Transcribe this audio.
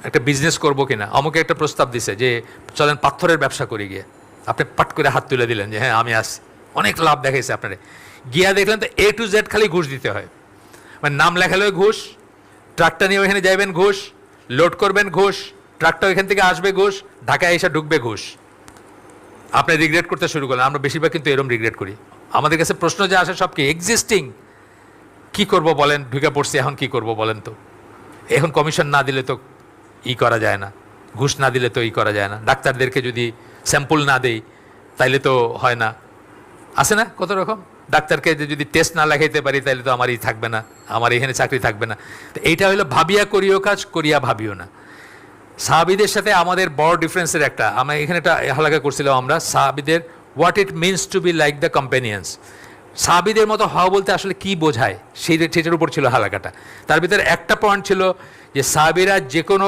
একটা বিজনেস করবো কিনা, আমাকে একটা প্রস্তাব দিছে যে চলেন পাথরের ব্যবসা করি গিয়ে। আপনি পাট করে হাত তুলে দিলেন যে হ্যাঁ আমি আসছি, অনেক লাভ দেখাইছে আপনারে। গিয়া দেখলেন তো A to Z খালি ঘুষ দিতে হয়, মানে নাম লেখালে ঘুষ, ট্রাকটা নিয়ে ওইখানে যাইবেন ঘুষ, লোড করবেন ঘুষ, ট্রাকটা ওইখান থেকে আসবে ঘুষ, ঢাকায় এসে ঢুকবে ঘুষ। আপনি রিগ্রেট করতে শুরু করলেন। আমরা বেশিরভাগ কিন্তু এরকম রিগ্রেট করি। আমাদের কাছে প্রশ্ন যে আসে সব কি এক্সিস্টিং, কি করব বলেন, ঢুকে পড়ছি এখন কি করব বলেন তো। এখন কমিশন না দিলে তো করা যায় না, ঘুষ না দিলে তো করা যায় না, ডাক্তারদেরকে যদি স্যাম্পল না দেই তাইলে তো হয় না। আছে না কত রকম, ডাক্তারকে যদি টেস্ট না লেখাইতে পারি তাহলে তো আমার থাকবে না, আমার এখানে চাকরি থাকবে না। তো এইটা হলো ভাবিয়া করিও কাজ, করিয়া ভাবিও না। সাহাবীদের সাথে আমাদের বড় ডিফারেন্সের একটা, আমরা এখানে একটা হালাকা করছিলাম আমরা, সাহাবীদের what it means to be like the companions. সাহাবীদের মতো হওয়া বলতে আসলে কি বোঝায় সেটার উপর ছিল হালাকাটা। তার ভিতরে একটা পয়েন্ট ছিল যে সাহাবীরা যে কোনো